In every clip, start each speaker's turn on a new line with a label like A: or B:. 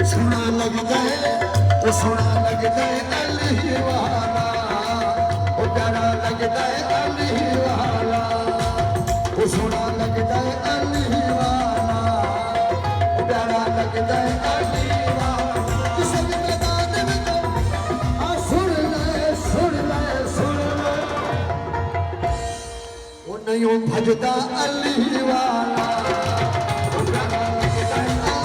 A: सोना लगदा है वो सोना लगदा है अली वाला वो प्यारा लगदा है अली वाला वो सोना लगदा है अली वाला वो प्यारा लगदा है अली वाला किसी भी मैदान में तो आ सुन ले वो नहीं भजदा अली वाला वो प्यारा लगदा है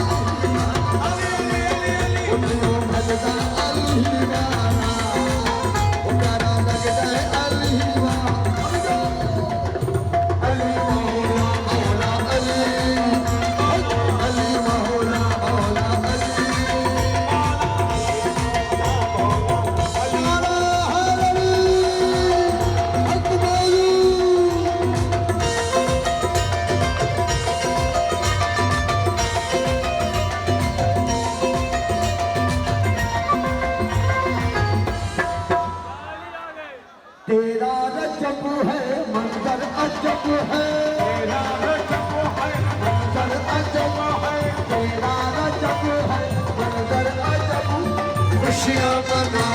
A: तेरा रजब है मंजर अजब है तेरा रजब है मंजर अजब है तेरा रजब है मंजर अजब खुशियाँ मना